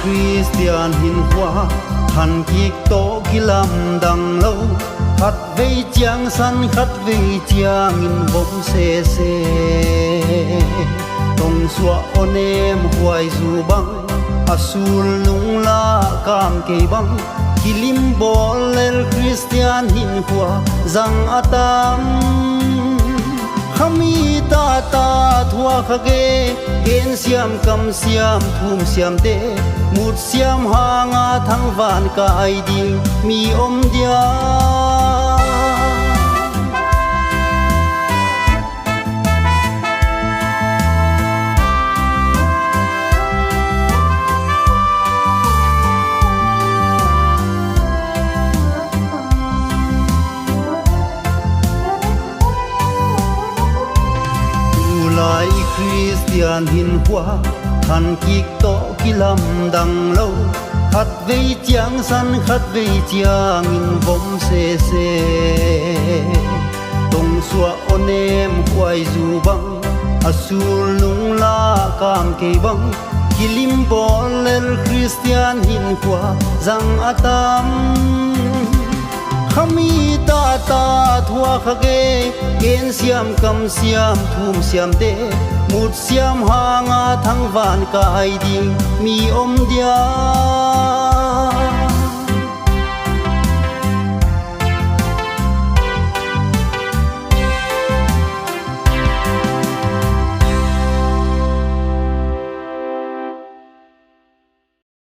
Christian hin hoa han kik to kilam dang lo khát vây chiang san khát vây chiang in bom se se tong xua on em huai zu bang asul nung la kam ke bang kilim bol el Christian hin hoa zang atam khami ta ta thua khage gen siam kam siam thum siam te mut siam hanga thang van ka ai ding mi om dia lai Christian hin hoa han kik to kilam dang lo khát vây chiang san khát vây chiang in vom se se tong xua on em huai zu bang asul nung la kam ke bang kilim bol el Christian hin hoa zang atam khami ta ta thua khage gen siam kam siam thum siam te mut siam hanga thang van ka ai ding mi om dia